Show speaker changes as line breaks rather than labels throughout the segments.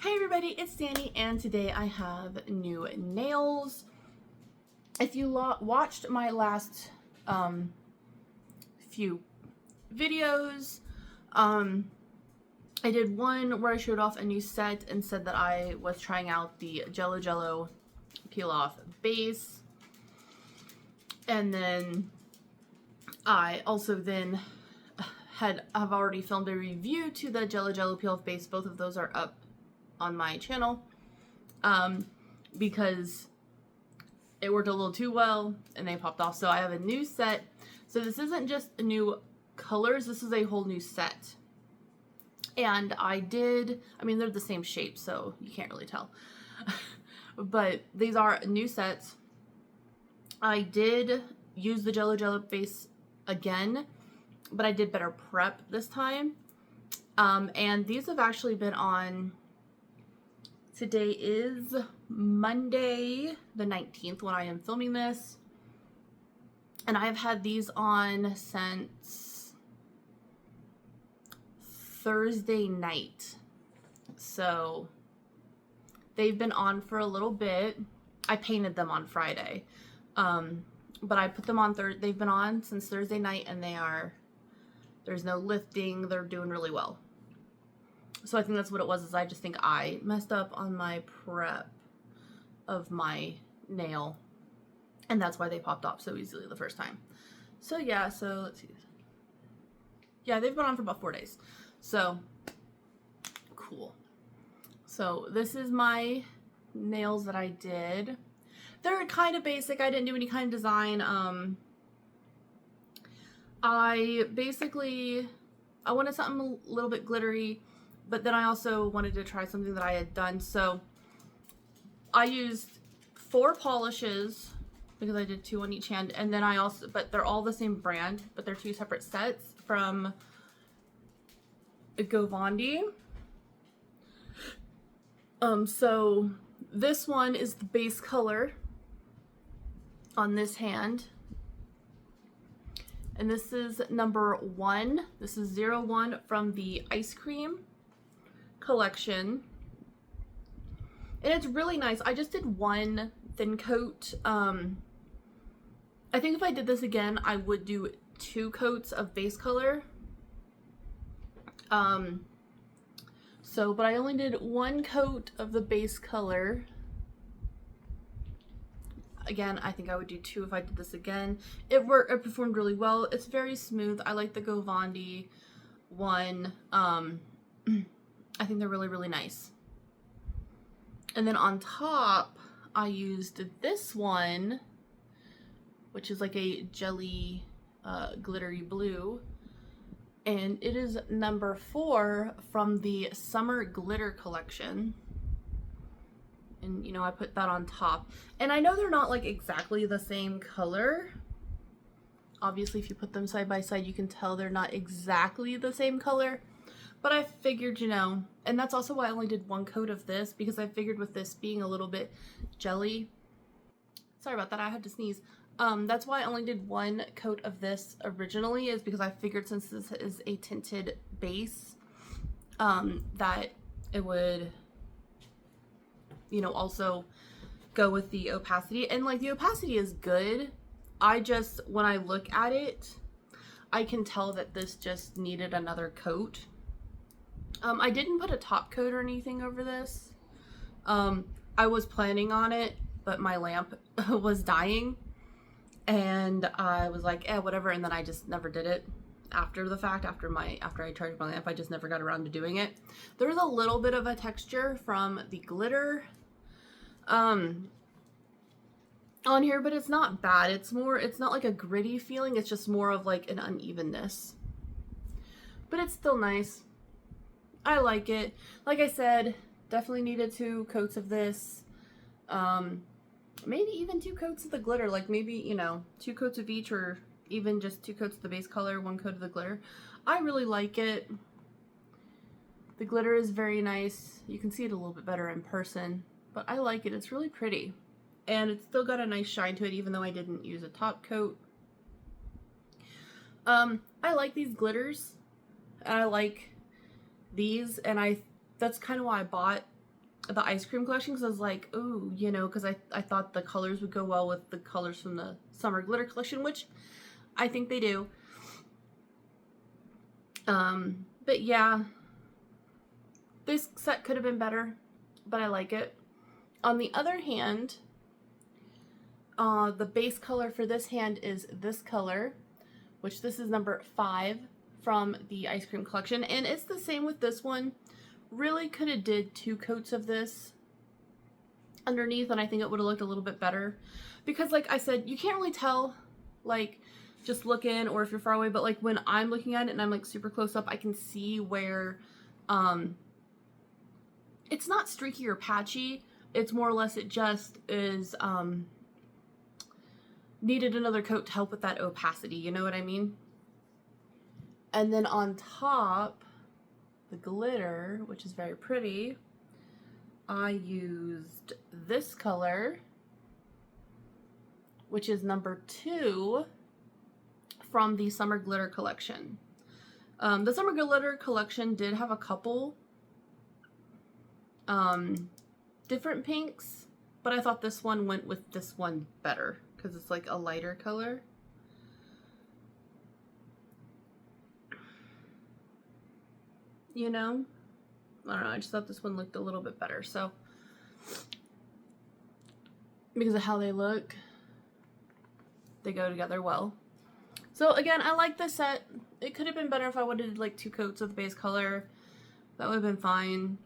Hi everybody, it's Danny, and today I have new nails. If you watched my last few videos, I did one where I showed off a new set and said that I was trying out the Jello peel off base, and then I also have already filmed a review to the Jello peel off base. Both of those are up on my channel because it worked a little too well and they popped off. So I have a new set. So this isn't just new colors, this is a whole new set. And they're the same shape, so you can't really tell. But these are new sets. I did use the Jello base again, but I did better prep this time. And these have actually been on. Today is Monday the 19th when I am filming this, and I have had these on since Thursday night, so they've been on for a little bit. I painted them on Friday, but I put them on they've been on since Thursday night, and there's no lifting. They're doing really well. So I think that's what it was, is I just think I messed up on my prep of my nail, and that's why they popped off so easily the first time. So yeah, so let's see. Yeah, they've been on for about 4 days. So cool. So this is my nails that I did. They're kind of basic. I didn't do any kind of design. I wanted something a little bit glittery, but then I also wanted to try something that I had done. So I used 4 polishes because I did 2 on each hand. And then but they're all the same brand, but they're 2 separate sets from Govandi. So this one is the base color on this hand. And this is number 1. This is 01 from the ice cream collection, and it's really nice. I just did 1 thin coat. I think if I did this again, I would do 2 coats of base color. But I only did 1 coat of the base color. Again, I think I would do 2 if I did this again. It performed really well. It's very smooth. I like the govandi one. I think they're really, really nice. And then on top, I used this one, which is like a jelly glittery blue. And it is number 4 from the Summer Glitter collection. And, you know, I put that on top. And I know they're not like exactly the same color. Obviously, if you put them side by side, you can tell they're not exactly the same color. But I figured, you know, and that's also why I only did 1 coat of this, because I figured with this being a little bit jelly. Sorry about that, I had to sneeze. That's why I only did 1 coat of this originally, is because I figured since this is a tinted base, that it would, you know, also go with the opacity. And like, the opacity is good. When I look at it, I can tell that this just needed another coat. I didn't put a top coat or anything over this. I was planning on it, but my lamp was dying, and I was like, whatever, and then I just never did it after the fact. After I charged my lamp, I just never got around to doing it. There's a little bit of a texture from the glitter on here, but it's not bad. It's not like a gritty feeling, it's just more of like an unevenness. But it's still nice. I like it. Like I said, definitely needed 2 coats of this. Maybe even 2 coats of the glitter. Like maybe, you know, 2 coats of each, or even just 2 coats of the base color, 1 coat of the glitter. I really like it. The glitter is very nice. You can see it a little bit better in person, but I like it. It's really pretty. And it's still got a nice shine to it, even though I didn't use a top coat. I like these glitters. I like these, and that's kind of why I bought the ice cream collection because I was like, ooh, you know, because I thought the colors would go well with the colors from the summer glitter collection, which I think they do. But yeah, this set could have been better, but I like it. On the other hand, the base color for this hand is this color, which this is number 5 from the ice cream collection, and it's the same with this one. Really could have did 2 coats of this underneath, and I think it would have looked a little bit better, because like I said, you can't really tell like just looking or if you're far away, but like when I'm looking at it and I'm like super close up, I can see where it's not streaky or patchy. It's more or less it just is needed another coat to help with that opacity, you know what I mean? And then on top, the glitter, which is very pretty, I used this color, which is number 2 from the Summer Glitter collection. The Summer Glitter collection did have a couple different pinks, but I thought this one went with this one better because it's like a lighter color. You know? I don't know, I just thought this one looked a little bit better, so because of how they look, they go together well. So again, I like this set. It could have been better if I would have did like 2 coats of the base color. That would have been fine.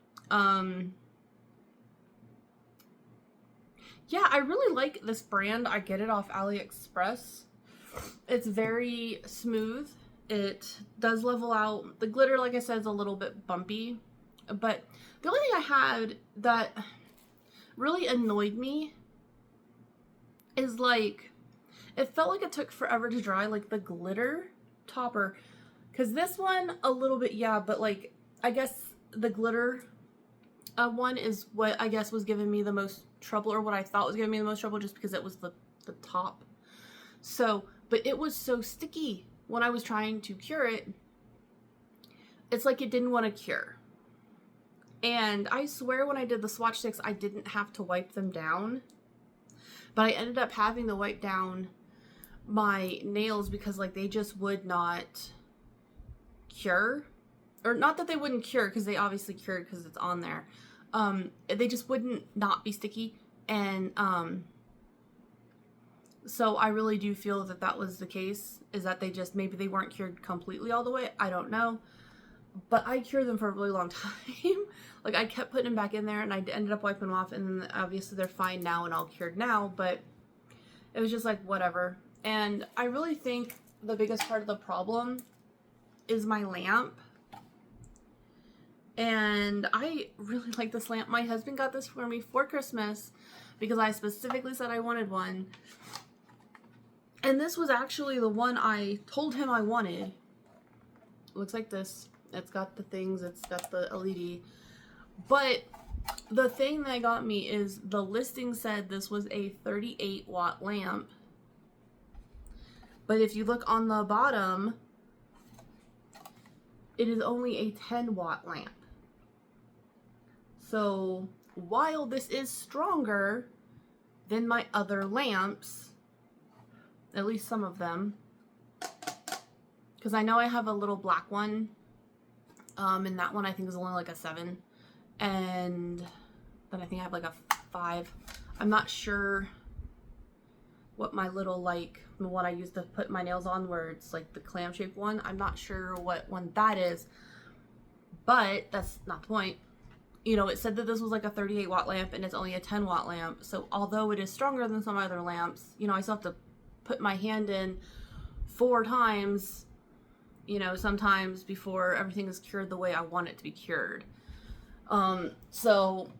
Yeah, I really like this brand. I get it off AliExpress. It's very smooth. It does level out. The glitter, like I said, is a little bit bumpy. But the only thing I had that really annoyed me is like, it felt like it took forever to dry, like the glitter topper. Because this one, a little bit, yeah, but like, I guess the glitter one is what I guess was giving me the most trouble, or what I thought was giving me the most trouble, just because it was the top. So, but it was so sticky when I was trying to cure it. It's like it didn't want to cure. And I swear when I did the swatch sticks, I didn't have to wipe them down. But I ended up having to wipe down my nails because like they just would not cure. Or not that they wouldn't cure, because they obviously cured because it's on there. They just wouldn't not be sticky. And so I really do feel that that was the case, is that they just, maybe they weren't cured completely all the way. I don't know. But I cured them for a really long time. Like I kept putting them back in there and I ended up wiping them off, and then obviously they're fine now and all cured now, but it was just like whatever. And I really think the biggest part of the problem is my lamp. And I really like this lamp. My husband got this for me for Christmas because I specifically said I wanted one. And this was actually the one I told him I wanted. It looks like this. It's got the things, it's got the LED. But the thing that got me is the listing said this was a 38 watt lamp. But if you look on the bottom, it is only a 10 watt lamp. So while this is stronger than my other lamps, at least some of them, because I know I have a little black one, and that one I think is only like a 7, and then I think I have like a 5. I'm not sure what my little, like, the one I use to put my nails on, where it's like the clam shaped one, I'm not sure what one that is, but that's not the point. You know, it said that this was like a 38 watt lamp and it's only a 10 watt lamp, so although it is stronger than some other lamps, you know, I still have to put my hand in 4 times, you know, sometimes before everything is cured the way I want it to be cured. So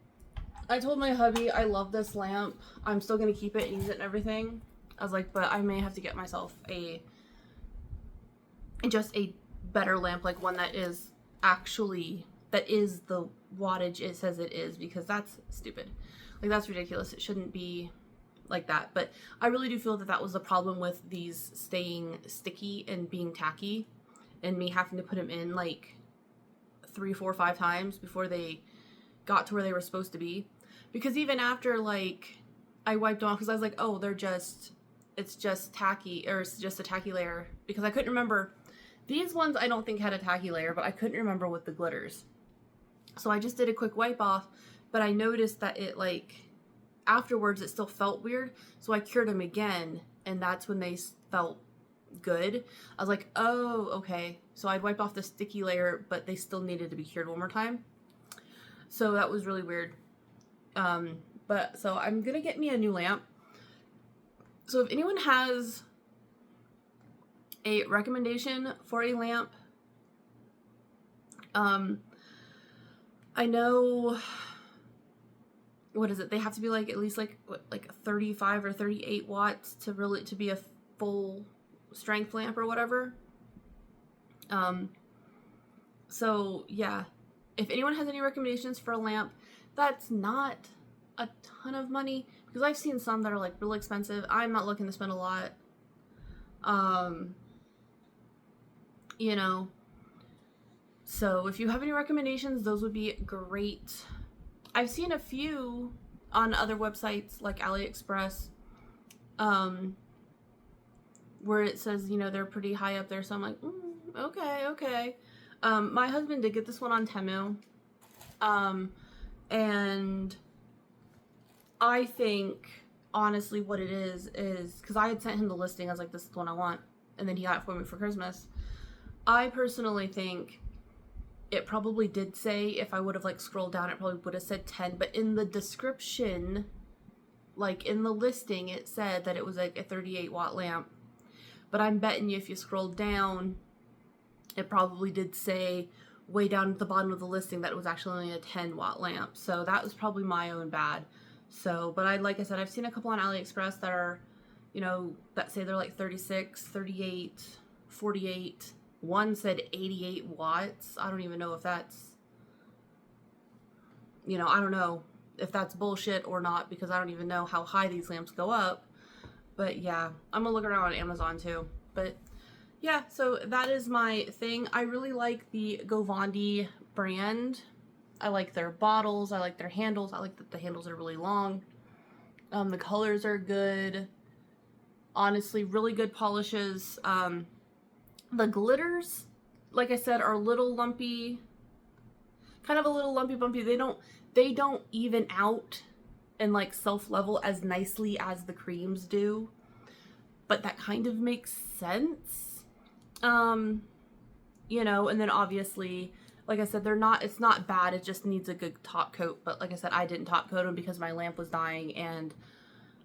I told my hubby I love this lamp. I'm still gonna keep it and use it and everything. I was like, but I may have to get myself just a better lamp, like one that is actually, that is the wattage it says it is, because that's stupid. Like, that's ridiculous. It shouldn't be like that. But I really do feel that that was the problem with these staying sticky and being tacky, and me having to put them in like 3, 4, 5 times before they got to where they were supposed to be. Because even after, like, I wiped them off, because I was like, oh, it's just tacky, or it's just a tacky layer. Because I couldn't remember, these ones I don't think had a tacky layer, but I couldn't remember with the glitters. So I just did a quick wipe off, but I noticed that it, like, afterwards it still felt weird. So I cured them again, and that's when they felt good. I was like, oh, okay. So I'd wipe off the sticky layer, but they still needed to be cured one more time. So that was really weird. But so I'm gonna get me a new lamp. So if anyone has a recommendation for a lamp, I know, what is it? They have to be like at least like 35 or 38 watts to be a full strength lamp or whatever. So yeah, if anyone has any recommendations for a lamp that's not a ton of money, because I've seen some that are like really expensive. I'm not looking to spend a lot. You know, so if you have any recommendations, those would be great. I've seen a few on other websites like AliExpress, where it says, you know, they're pretty high up there. So I'm like, okay. My husband did get this one on Temu. And I think, honestly, what it is, because I had sent him the listing. I was like, this is the one I want. And then he got it for me for Christmas. I personally think it probably did say, if I would have like scrolled down, it probably would have said 10. But in the description, like in the listing, it said that it was like a 38 watt lamp. But I'm betting you if you scroll down, it probably did say way down at the bottom of the listing that it was actually only a 10 watt lamp. So that was probably my own bad. So, but like I said, I've seen a couple on AliExpress that are, you know, that say they're like 36, 38, 48. One said 88 watts. I don't even know if that's, you know, I don't know if that's bullshit or not, because I don't even know how high these lamps go up. But yeah, I'm gonna look around on Amazon too. But yeah, so that is my thing. I really like the Govandi brand. I like their bottles. I like their handles. I like that the handles are really long. The colors are good. Honestly, really good polishes. The glitters, like I said, are a little lumpy. Kind of a little lumpy bumpy. They don't even out and like self-level as nicely as the creams do. But that kind of makes sense. You know, and then obviously, like I said, it's not bad, it just needs a good top coat. But like I said, I didn't top coat them because my lamp was dying and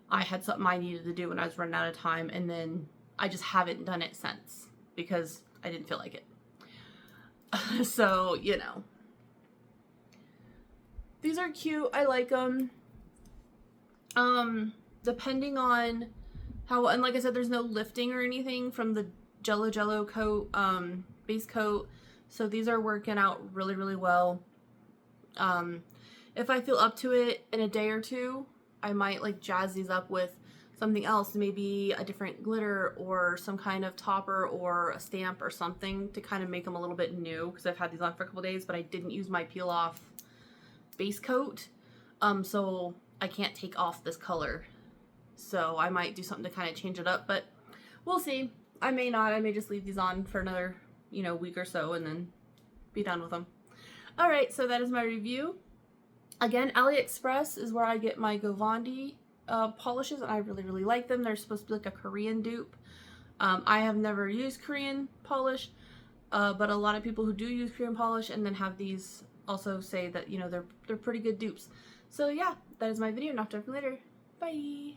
I had something I needed to do when I was running out of time, and then I just haven't done it since because I didn't feel like it. So, you know. These are cute. I like them. Depending on how, and like I said, there's no lifting or anything from the Jello coat, base coat. So these are working out really, really well. If I feel up to it in a day or two, I might like jazz these up with something else, maybe a different glitter or some kind of topper or a stamp or something to kind of make them a little bit new, because I've had these on for a couple days, but I didn't use my peel off base coat. So I can't take off this color. So I might do something to kind of change it up, but we'll see. I may not. I may just leave these on for another, you know, week or so and then be done with them. All right, so that is my review. Again, AliExpress is where I get my Govandi polishes, and I really, really like them. They're supposed to be like a Korean dupe. I have never used Korean polish, but a lot of people who do use Korean polish and then have these also say that, you know, they're pretty good dupes. So yeah, that is my video, and I'll talk to you later. Bye!